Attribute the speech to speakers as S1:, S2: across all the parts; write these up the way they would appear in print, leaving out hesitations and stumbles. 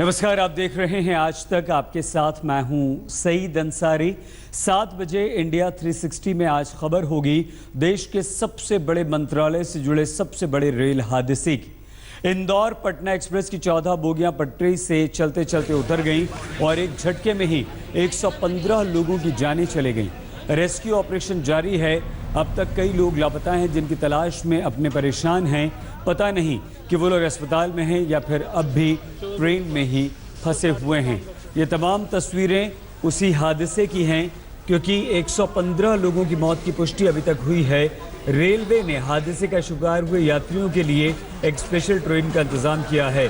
S1: नमस्कार, आप देख रहे हैं आज तक। आपके साथ मैं हूं सईद अंसारी। 7 बजे इंडिया 360 में आज खबर होगी देश के सबसे बड़े मंत्रालय से जुड़े सबसे बड़े रेल हादसे की। इंदौर पटना एक्सप्रेस की 14 बोगियां पटरी से चलते चलते उतर गईं और एक झटके में ही 115 लोगों की जानें चली गईं। रेस्क्यू ऑपरेशन जारी है। अब तक कई लोग लापता हैं जिनकी तलाश में अपने परेशान हैं। पता नहीं कि वो लोग अस्पताल में हैं या फिर अब भी ट्रेन में ही फंसे हुए हैं। ये तमाम तस्वीरें उसी हादसे की हैं क्योंकि 115 लोगों की मौत की पुष्टि अभी तक हुई है। रेलवे ने हादसे का शिकार हुए यात्रियों के लिए एक स्पेशल ट्रेन का इंतजाम किया है।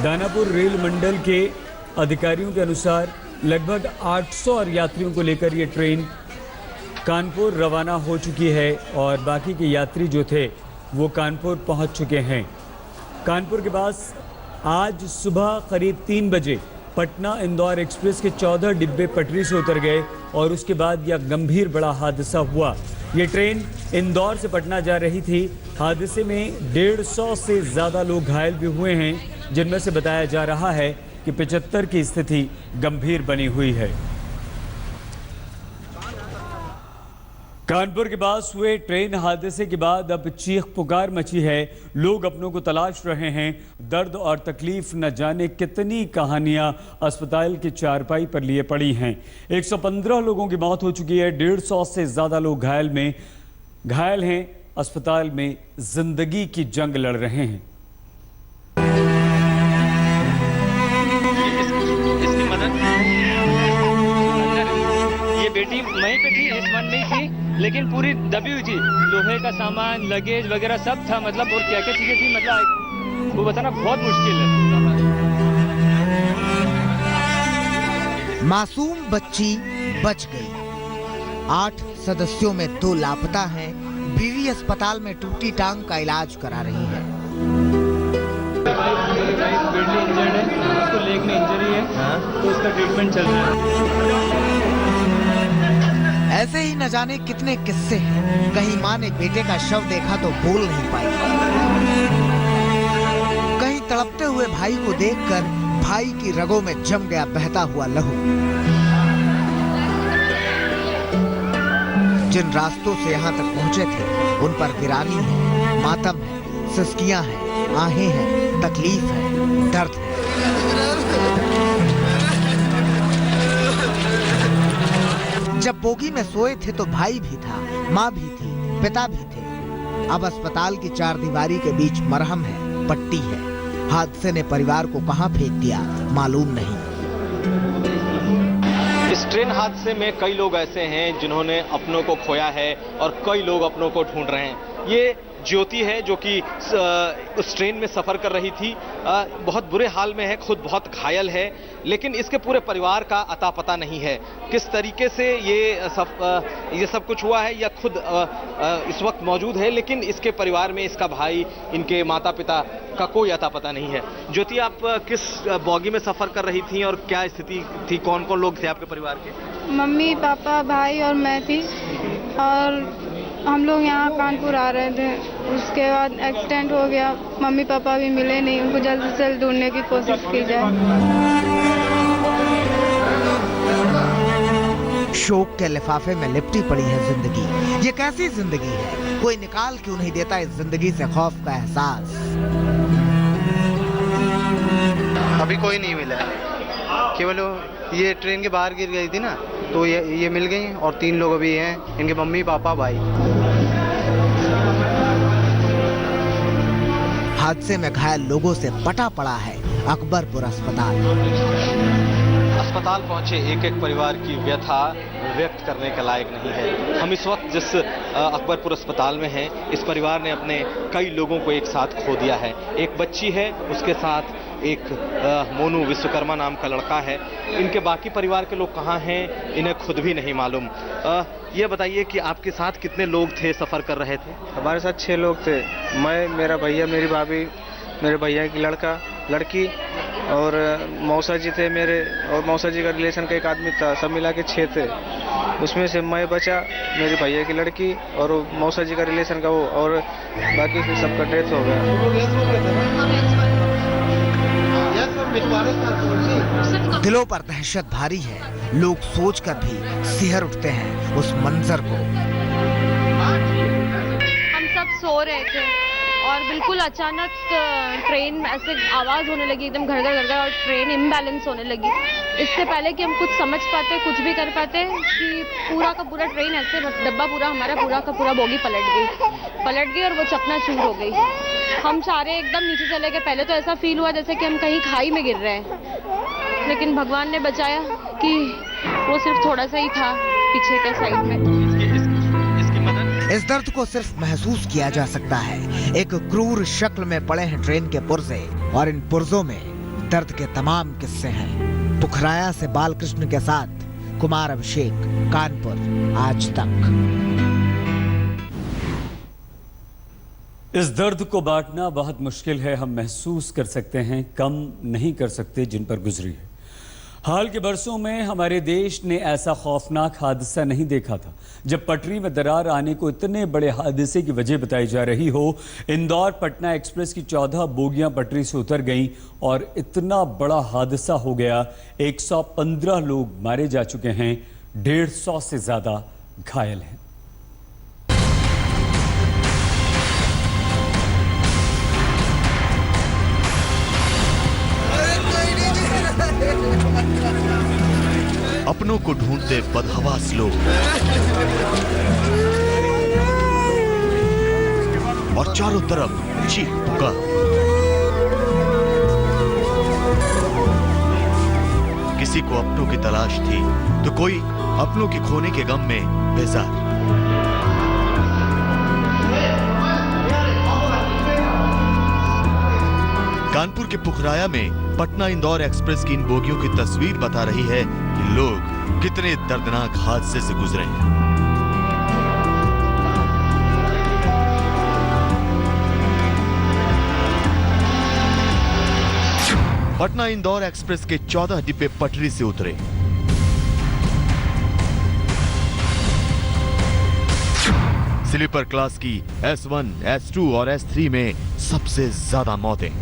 S1: दानापुर रेल मंडल के अधिकारियों के अनुसार लगभग 800 यात्रियों को लेकर ये ट्रेन कानपुर रवाना हो चुकी है और बाकी के यात्री जो थे वो कानपुर पहुंच चुके हैं। कानपुर के पास आज सुबह करीब 3 बजे पटना इंदौर एक्सप्रेस के 14 डिब्बे पटरी से उतर गए और उसके बाद यह गंभीर बड़ा हादसा हुआ। ये ट्रेन इंदौर से पटना जा रही थी। हादसे में 150 से ज़्यादा लोग घायल भी हुए हैं, जिनमें से बताया जा रहा है कि 75 की स्थिति गंभीर बनी हुई है। कानपुर के पास हुए ट्रेन हादसे के बाद अब चीख पुकार मची है। लोग अपनों को तलाश रहे हैं। दर्द और तकलीफ न जाने कितनी कहानियां अस्पताल की चारपाई पर लिए पड़ी हैं। 115 लोगों की मौत हो चुकी है। 150 से ज़्यादा लोग घायल हैं। अस्पताल में जिंदगी की जंग लड़ रहे हैं।
S2: इसकी मदद ये बेटी वहीं पे थी, इस वन में थी, लेकिन पूरी दबी हुई थी। लोहे का सामान, लगेज वगैरह सब था, मतलब और क्या क्या चीजें थी, मतलब वो बताना बहुत मुश्किल है।
S3: मासूम बच्ची बच गई। 8 सदस्यों में 2 लापता हैं। बीवी अस्पताल में टूटी टांग का इलाज करा रही है।
S2: इंजर्ड है, उसको लेग में इंजरी है, तो उसका ट्रीटमेंट चल रहा है।
S3: ऐसे ही न जाने कितने किस्से हैं। कहीं माँ ने बेटे का शव देखा तो बोल नहीं पाई। कहीं तड़पते हुए भाई को देखकर भाई की रगों में जम गया बहता हुआ लहू। जिन रास्तों से यहाँ तक पहुंचे थे उन पर वीरानी है, मातम है, सिसकियां हैं, आहें हैं, तकलीफ है, दर्द है। जब बोगी में सोए थे तो भाई भी था, माँ भी थी, पिता भी थे। अब अस्पताल की 4 दीवारी के बीच मरहम है, पट्टी है। हादसे ने परिवार को कहां फेंक दिया मालूम नहीं।
S4: इस ट्रेन हादसे में कई लोग ऐसे हैं जिन्होंने अपनों को खोया है और कई लोग अपनों को ढूंढ रहे हैं। ये ज्योति है जो कि उस ट्रेन में सफ़र कर रही थी। बहुत बुरे हाल में है, खुद बहुत घायल है, लेकिन इसके पूरे परिवार का अता पता नहीं है किस तरीके से ये सब कुछ हुआ है या खुद इस वक्त मौजूद है, लेकिन इसके परिवार में इसका भाई, इनके माता पिता का कोई अता पता नहीं है। ज्योति, आप किस बॉगी में सफ़र कर रही थी और क्या स्थिति थी? कौन कौन लोग थे आपके परिवार के?
S5: मम्मी, पापा, भाई और मैं थी, और हम लोग यहाँ कानपुर आ रहे थे। उसके बाद एक्सीडेंट हो गया। मम्मी पापा भी मिले नहीं, उनको जल्द से जल्द ढूंढने की कोशिश की जाए।
S3: शोक के लिफाफे में लिपटी पड़ी है जिंदगी। ये कैसी जिंदगी है? कोई निकाल क्यों नहीं देता इस जिंदगी से खौफ का एहसास?
S6: अभी कोई नहीं मिला है। केवल ये ट्रेन के बाहर गिर गई थी ना, तो ये मिल गई और 3 लोग अभी हैं, इनके मम्मी पापा भाई।
S3: हादसे में घायल लोगों से पटा पड़ा है अकबरपुर अस्पताल।
S4: अस्पताल पहुंचे एक एक परिवार की व्यथा व्यक्त करने के लायक नहीं है। हम इस वक्त जिस अकबरपुर अस्पताल में हैं, इस परिवार ने अपने कई लोगों को एक साथ खो दिया है। एक बच्ची है, उसके साथ एक मोनू विश्वकर्मा नाम का लड़का है। इनके बाकी परिवार के लोग कहाँ हैं, इन्हें खुद भी नहीं मालूम। ये बताइए कि आपके साथ कितने लोग थे, सफ़र कर रहे थे?
S6: हमारे साथ 6 लोग थे। मैं, मेरा भैया, मेरी भाभी, मेरे भैया की लड़की और मौसा जी थे मेरे, और मौसा जी का रिलेशन का एक आदमी था। सब मिला के 6 थे। उसमें से मैं बचा, मेरे भैया की लड़की और मौसा जी का रिलेशन का वो, और बाकी फिर सबका डेथ हो गया।
S3: दिलों पर दहशत भारी है, लोग सोचकर भी सिहर उठते हैं उस मंजर को।
S7: हम सब सो रहे थे और बिल्कुल अचानक ट्रेन ऐसे आवाज होने लगी, एकदम घर घर और ट्रेन इम्बैलेंस होने लगी। इससे पहले कि हम कुछ समझ पाते, कुछ भी कर पाते, कि पूरा का पूरा ट्रेन ऐसे डब्बा पूरा हमारा पूरा का पूरा बोगी पलट गई और वो चकनाचूर हो गई। हम सारे एकदम नीचे चले गए। पहले तो ऐसा फील हुआ जैसे कि हम कहीं खाई में गिर रहे हैं, लेकिन भगवान ने बचाया कि वो सिर्फ थोड़ा सा ही था पीछे के साइड में।
S3: इस दर्द को सिर्फ महसूस किया जा सकता है। एक क्रूर शक्ल में पड़े हैं ट्रेन के पुर्जे और इन पुर्जों में दर्द के तमाम किस्से हैं। पुखराया से बालकृष्ण के साथ कुमार अभिषेक, कानपुर, आज तक।
S1: इस दर्द को बांटना बहुत मुश्किल है। हम महसूस कर सकते हैं, कम नहीं कर सकते जिन पर गुजरी है। हाल के बरसों में हमारे देश ने ऐसा खौफनाक हादसा नहीं देखा था जब पटरी में दरार आने को इतने बड़े हादसे की वजह बताई जा रही हो। इंदौर पटना एक्सप्रेस की 14 बोगियां पटरी से उतर गईं और इतना बड़ा हादसा हो गया। 115 लोग मारे जा चुके हैं, 150 से ज्यादा घायल हैं।
S8: अपनों को ढूंढते बदहवास लोग और चारों तरफ चीख पुकार। किसी को अपनों की तलाश थी तो कोई अपनों के खोने के गम में बेजार। कानपुर के पुखराया में पटना इंदौर एक्सप्रेस की इन बोगियों की तस्वीर बता रही है कि लोग कितने दर्दनाक हादसे से गुजरे हैं। पटना इंदौर एक्सप्रेस के 14 डिब्बे पटरी से उतरे। स्लीपर क्लास की S1, S2 और S3 में सबसे ज्यादा मौतें।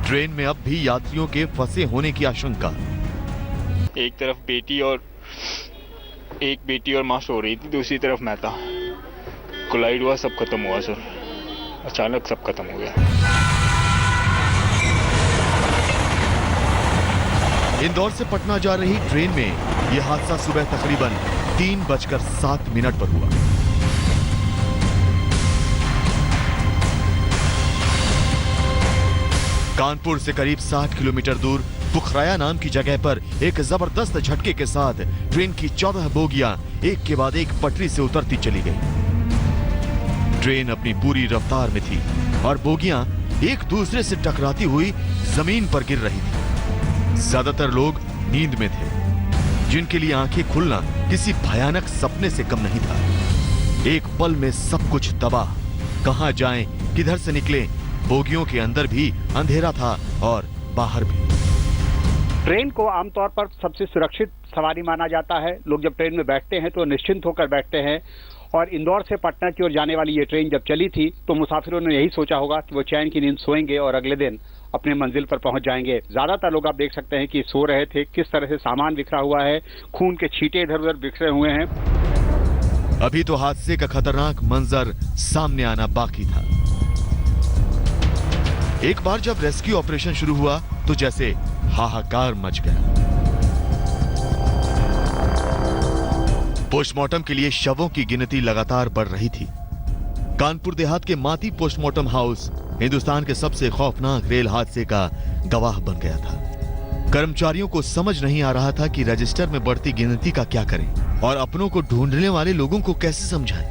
S8: ट्रेन में अब भी यात्रियों के फंसे होने की आशंका।
S9: एक तरफ बेटी और मां सो रही थी, दूसरी तरफ मैं था। कोलाइड हुआ, सब खत्म हुआ सर। अचानक सब खत्म हो गया।
S8: इंदौर से पटना जा रही ट्रेन में यह हादसा सुबह तकरीबन 3:07 पर हुआ। कानपुर से करीब 60 किलोमीटर दूर पुखराया नाम की जगह पर एक जबरदस्त झटके के साथ ट्रेन की 14 बोगियां एक के बाद एक पटरी से उतरती चली गई। ट्रेन अपनी पूरी रफ्तार में थी और बोगियां एक दूसरे से टकराती हुई जमीन पर गिर रही थी। ज्यादातर लोग नींद में थे, जिनके लिए आंखें खुलना किसी भयानक सपने से कम नहीं था। एक पल में सब कुछ तबाह। कहां जाएं, किधर से निकलें? बोगियों के अंदर भी अंधेरा था और बाहर भी।
S10: ट्रेन को आमतौर पर सबसे सुरक्षित सवारी माना जाता है। लोग जब ट्रेन में बैठते हैं तो निश्चिंत होकर बैठते हैं। और इंदौर से पटना की ओर जाने वाली ये ट्रेन जब चली थी तो मुसाफिरों ने यही सोचा होगा कि वो चैन की नींद सोएंगे और अगले दिन अपने मंजिल पर पहुंच जाएंगे। ज्यादातर लोग आप देख सकते हैं कि सो रहे थे। किस तरह से सामान बिखरा हुआ है, खून के छींटे इधर उधर बिखरे हुए हैं।
S8: अभी तो हादसे का खतरनाक मंजर सामने आना बाकी था। एक बार जब रेस्क्यू ऑपरेशन शुरू हुआ तो जैसे हाहाकार मच गया। पोस्टमार्टम के लिए शवों की गिनती लगातार बढ़ रही थी। कानपुर देहात के माती पोस्टमार्टम हाउस हिंदुस्तान के सबसे खौफनाक रेल हादसे का गवाह बन गया था। कर्मचारियों को समझ नहीं आ रहा था कि रजिस्टर में बढ़ती गिनती का क्या करें और अपनों को ढूंढने वाले लोगों को कैसे समझाएं।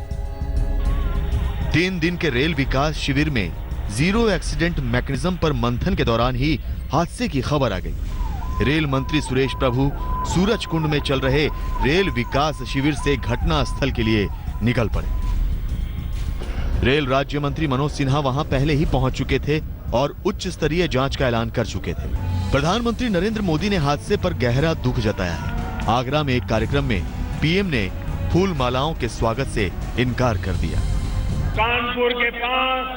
S8: 3 दिन के रेल विकास शिविर में जीरो एक्सीडेंट मैकेनिज्म पर मंथन के दौरान ही हादसे की खबर आ गई। रेल मंत्री सुरेश प्रभु सूरज कुंड में चल रहे रेल विकास शिविर से घटना स्थल के लिए निकल पड़े। रेल राज्य मंत्री मनोज सिन्हा वहां पहले ही पहुंच चुके थे और उच्च स्तरीय जांच का ऐलान कर चुके थे। प्रधानमंत्री नरेंद्र मोदी ने हादसे पर गहरा दुख जताया है। आगरा में एक कार्यक्रम में पीएम ने फूल मालाओं के स्वागत से इनकार कर दिया।
S11: कानपुर के पास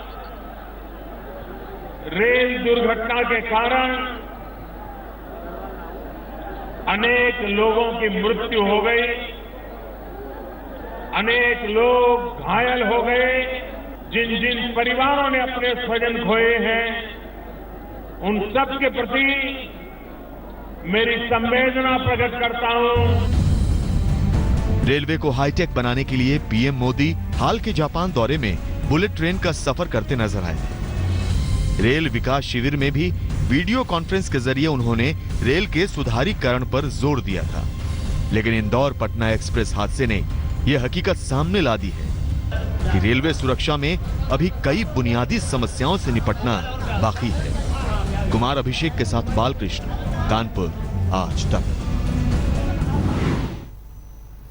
S11: रेल दुर्घटना के कारण अनेक लोगों की मृत्यु हो गई, अनेक लोग घायल हो गए। जिन जिन परिवारों ने अपने स्वजन खोए हैं, उन सब के प्रति मेरी संवेदना प्रकट करता हूं।
S8: रेलवे को हाईटेक बनाने के लिए पीएम मोदी हाल के जापान दौरे में बुलेट ट्रेन का सफर करते नजर आए थे। रेल विकास शिविर में भी वीडियो कॉन्फ्रेंस के जरिए उन्होंने रेल के सुधारीकरण पर जोर दिया था। लेकिन इंदौर पटना एक्सप्रेस हादसे ने यह हकीकत सामने ला दी है कि रेलवे सुरक्षा में अभी कई बुनियादी समस्याओं से निपटना बाकी है। कुमार अभिषेक के साथ बालकृष्ण, कानपुर, आज तक।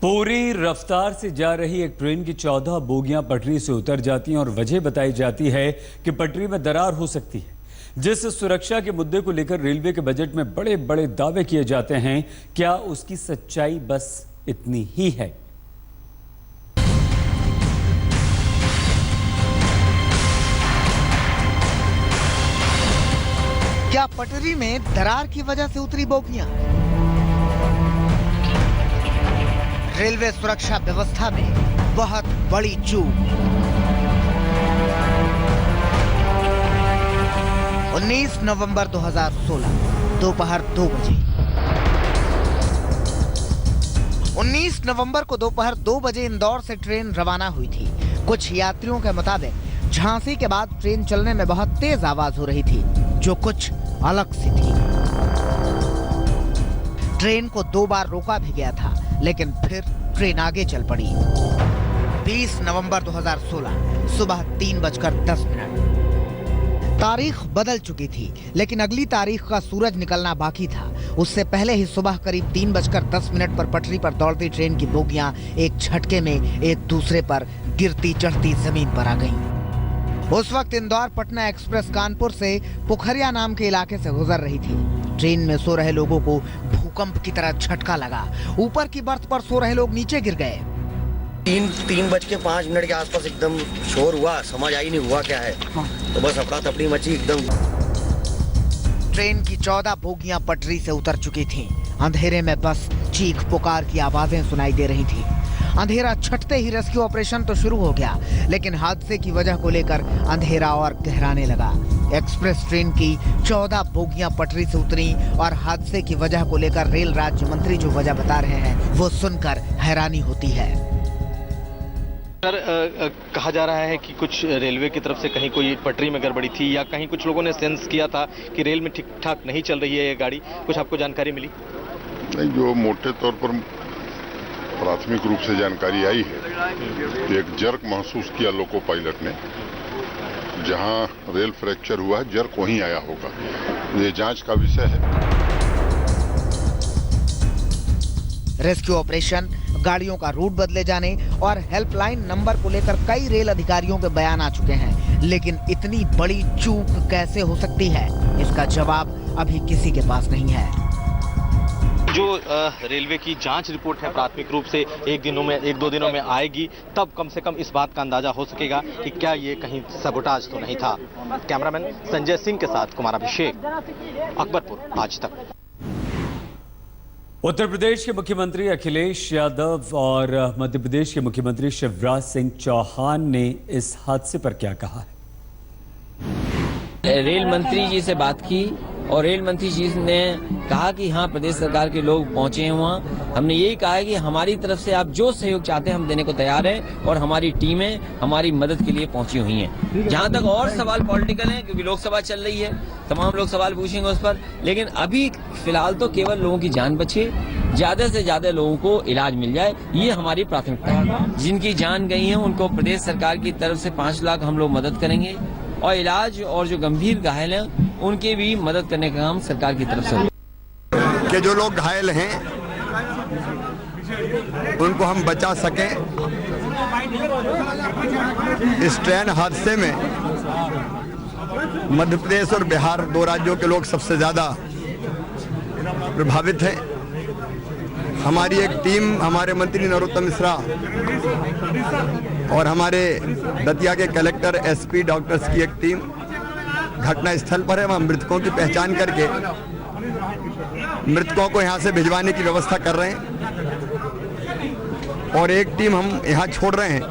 S1: पूरी रफ्तार से जा रही एक ट्रेन की 14 बोगियां पटरी से उतर जाती हैं और वजह बताई जाती है कि पटरी में दरार हो सकती है। जिस सुरक्षा के मुद्दे को लेकर रेलवे के बजट में बड़े बड़े दावे किए जाते हैं, क्या उसकी सच्चाई बस इतनी ही है?
S3: क्या पटरी में दरार की वजह से उतरी बोगियां? रेलवे सुरक्षा व्यवस्था में बहुत बड़ी चूक। 19 नवंबर 2016 दोपहर 2 बजे। 19 नवंबर को दोपहर 2 बजे इंदौर से ट्रेन रवाना हुई थी। कुछ यात्रियों के मुताबिक झांसी के बाद ट्रेन चलने में बहुत तेज आवाज हो रही थी, जो कुछ अलग सी थी। ट्रेन को 2 बार रोका भी गया था, लेकिन फिर ट्रेन आगे चल पड़ी। 20 नवंबर 2016 सुबह 3:10। तारीख बदल चुकी थी, लेकिन अगली तारीख का सूरज निकलना बाकी था। उससे पहले ही सुबह करीब 3:10 पर पटरी पर दौड़ती ट्रेन की बोगियां एक झटके में एक दूसरे पर गिरती चढ़ती जमीन पर आ गईं। उस वक्त इंदौर पटना एक्सप्रेस कानपुर से पुखरिया नाम के इलाके से गुजर रही थी। ट्रेन में सो रहे लोगों को भूकंप की तरह झटका लगा। ऊपर की बर्थ पर सो रहे लोग नीचे गिर गए।
S12: 3:05 के आसपास एकदम शोर हुआ, समझ आई नहीं हुआ क्या है। तो बस अफरा तफरी मची एकदम।
S3: ट्रेन की 14 बोगियां पटरी से उतर चुकी थीं। अंधेरे में बस चीख पुकार की आवाजें सुनाई दे रही थी। अंधेरा छटते ही रेस्क्यू ऑपरेशन तो शुरू हो गया, लेकिन हादसे की वजह को लेकर अंधेरा और गहराने लगा। एक्सप्रेस ट्रेन की 14 बोगियां पटरी से उतरी और हादसे की वजह को लेकर रेल राज्य मंत्री जो वजह बता रहे हैं, वो सुनकर हैरानी होती है।
S4: सर, कहा जा रहा है कि कुछ रेलवे की तरफ से कहीं कोई पटरी में गड़बड़ी थी, या कहीं कुछ लोगों ने सेंस किया था कि रेल में ठीक ठाक नहीं चल रही है ये गाड़ी। कुछ आपको जानकारी मिली?
S13: नहीं, जो मोटे तौर पर प्राथमिक रूप से जानकारी आई है, एक जर्क महसूस किया लोको पायलट ने। जहां रेल फ्रैक्चर हुआ है, जर्क वहीं आया होगा। ये जांच का विषय है।
S3: रेस्क्यू ऑपरेशन, गाड़ियों का रूट बदले जाने और हेल्पलाइन नंबर को लेकर कई रेल अधिकारियों के बयान आ चुके हैं, लेकिन इतनी बड़ी चूक कैसे हो सकती है, इसका जवाब अभी किसी के पास नहीं है।
S4: जो रेलवे की जांच रिपोर्ट है प्राथमिक रूप से एक दो दिनों में आएगी, तब कम से कम इस बात का अंदाजा हो सकेगा कि क्या ये कहीं सबोटाज तो नहीं था। कैमरामैन संजय सिंह के साथ कुमार अभिषेक, अकबरपुर, आज तक।
S1: उत्तर प्रदेश के मुख्यमंत्री अखिलेश यादव और मध्य प्रदेश के मुख्यमंत्री शिवराज सिंह चौहान ने इस हादसे पर क्या कहा है?
S14: रेल मंत्री जी से बात की और रेल मंत्री जी ने कहा कि हाँ, प्रदेश सरकार के लोग पहुंचे हैं वहाँ। हमने यही कहा है कि हमारी तरफ से आप जो सहयोग चाहते हैं हम देने को तैयार हैं, और हमारी टीमें हमारी मदद के लिए पहुंची हुई हैं। जहाँ तक और सवाल पॉलिटिकल हैं, क्योंकि लोकसभा चल रही है, तमाम लोग सवाल पूछेंगे उस पर, लेकिन अभी फिलहाल तो केवल लोगों की जान बचे, ज्यादा से ज्यादा लोगों को इलाज मिल जाए, ये हमारी प्राथमिकता है। जिनकी जान गई है उनको प्रदेश सरकार की तरफ से 5 लाख हम लोग मदद करेंगे, और इलाज और जो गंभीर घायल हैं उनके भी मदद करने का काम सरकार की तरफ से।
S15: कि जो लोग घायल हैं उनको हम बचा सकें। इस ट्रेन हादसे में मध्य प्रदेश और बिहार, 2 राज्यों के लोग सबसे ज्यादा प्रभावित हैं। हमारी एक टीम, हमारे मंत्री नरोत्तम मिश्रा और हमारे दतिया के कलेक्टर, एसपी, डॉक्टर्स की एक टीम घटना स्थल पर है। वहाँ मृतकों की पहचान करके मृतकों को यहाँ से भिजवाने की व्यवस्था कर रहे हैं और एक टीम हम यहाँ छोड़ रहे हैं।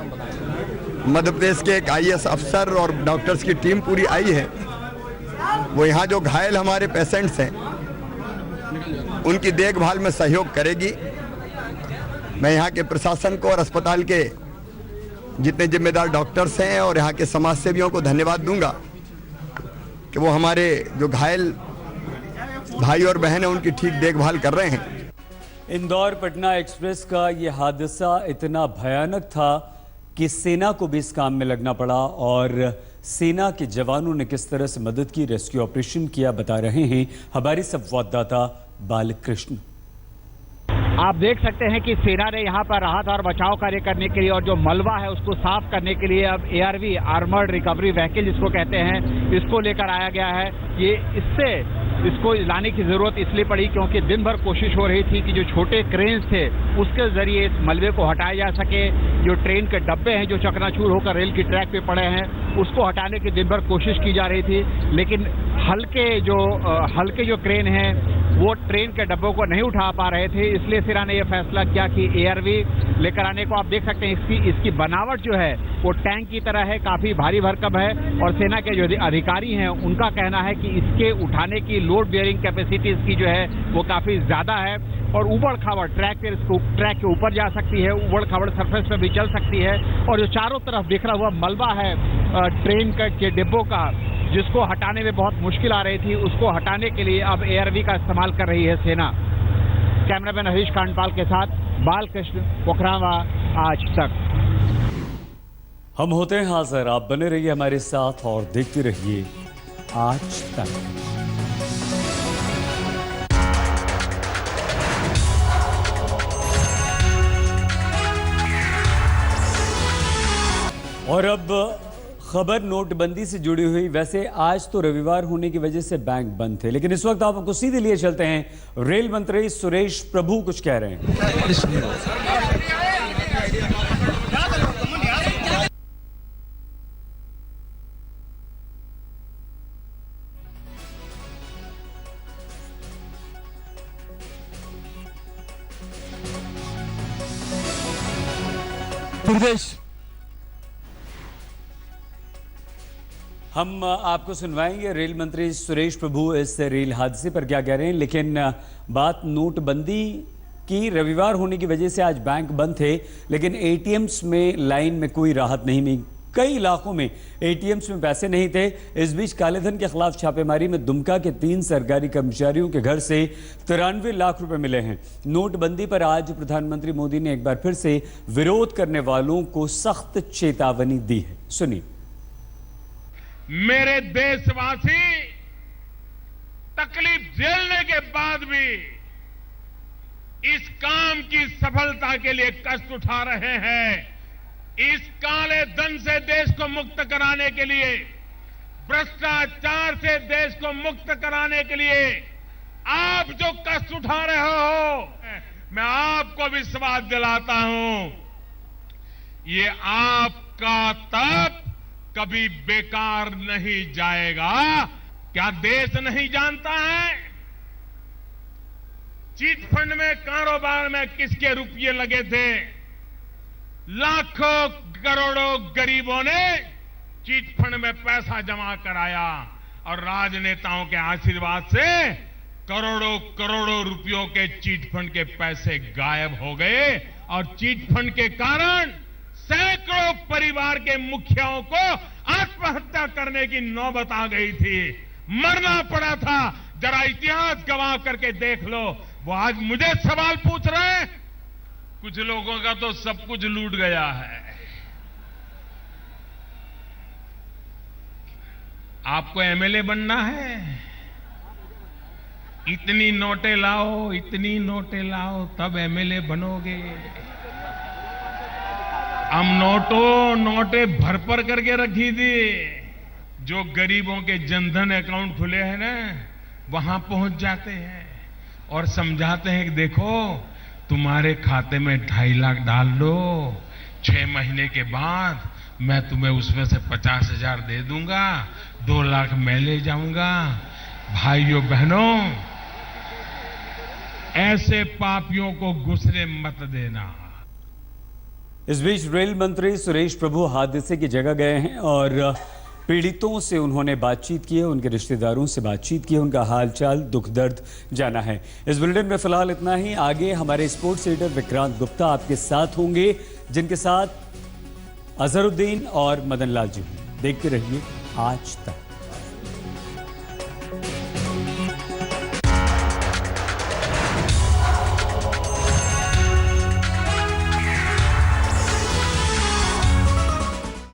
S15: मध्य प्रदेश के एक IAS अफसर और डॉक्टर्स की टीम पूरी आई है। वो यहाँ जो घायल हमारे पेशेंट्स हैं उनकी देखभाल में सहयोग करेगी। मैं यहाँ के प्रशासन को और अस्पताल के जितने जिम्मेदार डॉक्टर्स हैं और यहाँ के समाज सेवियों को धन्यवाद दूंगा कि वो हमारे जो घायल भाई और बहन हैं उनकी ठीक देखभाल कर रहे हैं।
S1: इंदौर पटना एक्सप्रेस का ये हादसा इतना भयानक था कि सेना को भी इस काम में लगना पड़ा और सेना के जवानों ने किस तरह से मदद की, रेस्क्यू ऑपरेशन किया, बता रहे हैं हमारे संवाददाता बालकृष्ण।
S10: आप देख सकते हैं कि सेना ने यहाँ पर राहत और बचाव कार्य करने के लिए और जो मलबा है उसको साफ करने के लिए अब ARV आर्मर्ड रिकवरी व्हीकल जिसको कहते हैं इसको लेकर आया गया है। इसको लाने की जरूरत इसलिए पड़ी क्योंकि दिन भर कोशिश हो रही थी कि जो छोटे क्रेन्स थे उसके जरिए इस मलबे को हटाया जा सके। जो ट्रेन के डब्बे हैं जो चकनाचूर होकर रेल की ट्रैक पे पड़े हैं उसको हटाने की दिन भर कोशिश की जा रही थी, लेकिन हल्के जो क्रेन हैं वो ट्रेन के डब्बों को नहीं उठा पा रहे थे। इसलिए सेना ने यह फैसला किया कि ARV लेकर आने को। आप देख सकते हैं इसकी बनावट जो है वो टैंक की तरह है, काफी भारी भरकम है और सेना के जो अधिकारी हैं उनका कहना है कि इसके उठाने की लोड बेयरिंग कैपेसिटी इसकी जो है वो काफी ज्यादा है और उबड़ खाबड़ ट्रैक के ऊपर जा सकती है, उबड़ खाबड़ सरफेस पे भी चल सकती है। और जो चारों तरफ बिखरा हुआ मलबा है ट्रेन के डिब्बों का जिसको हटाने में बहुत मुश्किल आ रही थी उसको हटाने के लिए अब ARV का इस्तेमाल कर रही है सेना। कैमरामैन हरीश कांडपाल के साथ बालकृष्ण, पोखरावा, आज तक।
S1: हम होते हैं हाजिर, आप बने रहिए हमारे साथ और देखते रहिए आज तक। और अब खबर नोटबंदी से जुड़ी हुई। वैसे आज तो रविवार होने की वजह से बैंक बंद थे, लेकिन इस वक्त आपको सीधे लिए चलते हैं। रेल मंत्री सुरेश प्रभु कुछ कह रहे हैं।
S16: प्रदेश
S1: हम आपको सुनवाएंगे रेल मंत्री सुरेश प्रभु इस रेल हादसे पर क्या कह रहे हैं, लेकिन बात नोटबंदी की। रविवार होने की वजह से आज बैंक बंद थे, लेकिन ATMs में लाइन में कोई राहत नहीं मिली। कई इलाकों में ATMs में पैसे नहीं थे। इस बीच कालेधन के खिलाफ छापेमारी में दुमका के 3 सरकारी कर्मचारियों के घर से 93 लाख रुपए मिले हैं। नोटबंदी पर आज प्रधानमंत्री मोदी ने एक बार फिर से विरोध करने वालों को सख्त चेतावनी दी है। सुनिए।
S11: मेरे देशवासी तकलीफ झेलने के बाद भी इस काम की सफलता के लिए कष्ट उठा रहे हैं। इस काले धन से देश को मुक्त कराने के लिए, भ्रष्टाचार से देश को मुक्त कराने के लिए आप जो कष्ट उठा रहे हो, मैं आपको विश्वास दिलाता हूं, ये आपका तप कभी बेकार नहीं जाएगा। क्या देश नहीं जानता है चिट फंड में कारोबार में किसके रुपये लगे थे? लाखों करोड़ों गरीबों ने चिट फंड में पैसा जमा कराया और राजनेताओं के आशीर्वाद से करोड़ों करोड़ों रुपयों के चिट फंड के पैसे गायब हो गए और चिट फंड के कारण सैकड़ों परिवार के मुखियाओं को आत्महत्या करने की नौबत आ गई थी, मरना पड़ा था। जरा इतिहास गवाह करके देख लो। वो आज मुझे सवाल पूछ रहे हैं, कुछ लोगों का तो सब कुछ लूट गया है। आपको MLA बनना है? इतनी नोटें लाओ, इतनी नोटें लाओ, तब MLA बनोगे। हम नोटें भर करके रखी थी। जो गरीबों के जनधन अकाउंट खुले हैं ना, वहां पहुंच जाते हैं और समझाते हैं कि देखो तुम्हारे खाते में 2.5 लाख डाल लो, 6 महीने के बाद मैं तुम्हें उसमें से 50,000 दे दूंगा, 2 लाख मैं ले जाऊंगा। भाइयों बहनों, ऐसे पापियों को घुसने मत देना।
S1: इस बीच रेल मंत्री सुरेश प्रभु हादसे की जगह गए हैं और पीड़ितों से उन्होंने बातचीत की है, उनके रिश्तेदारों से बातचीत की है, उनका हालचाल दुख दर्द जाना है। इस बुलेटिन में फिलहाल इतना ही। आगे हमारे स्पोर्ट्स एडिटर विक्रांत गुप्ता आपके साथ होंगे, जिनके साथ अजहरुद्दीन और मदन लाल जी। देखते रहिए आज तक।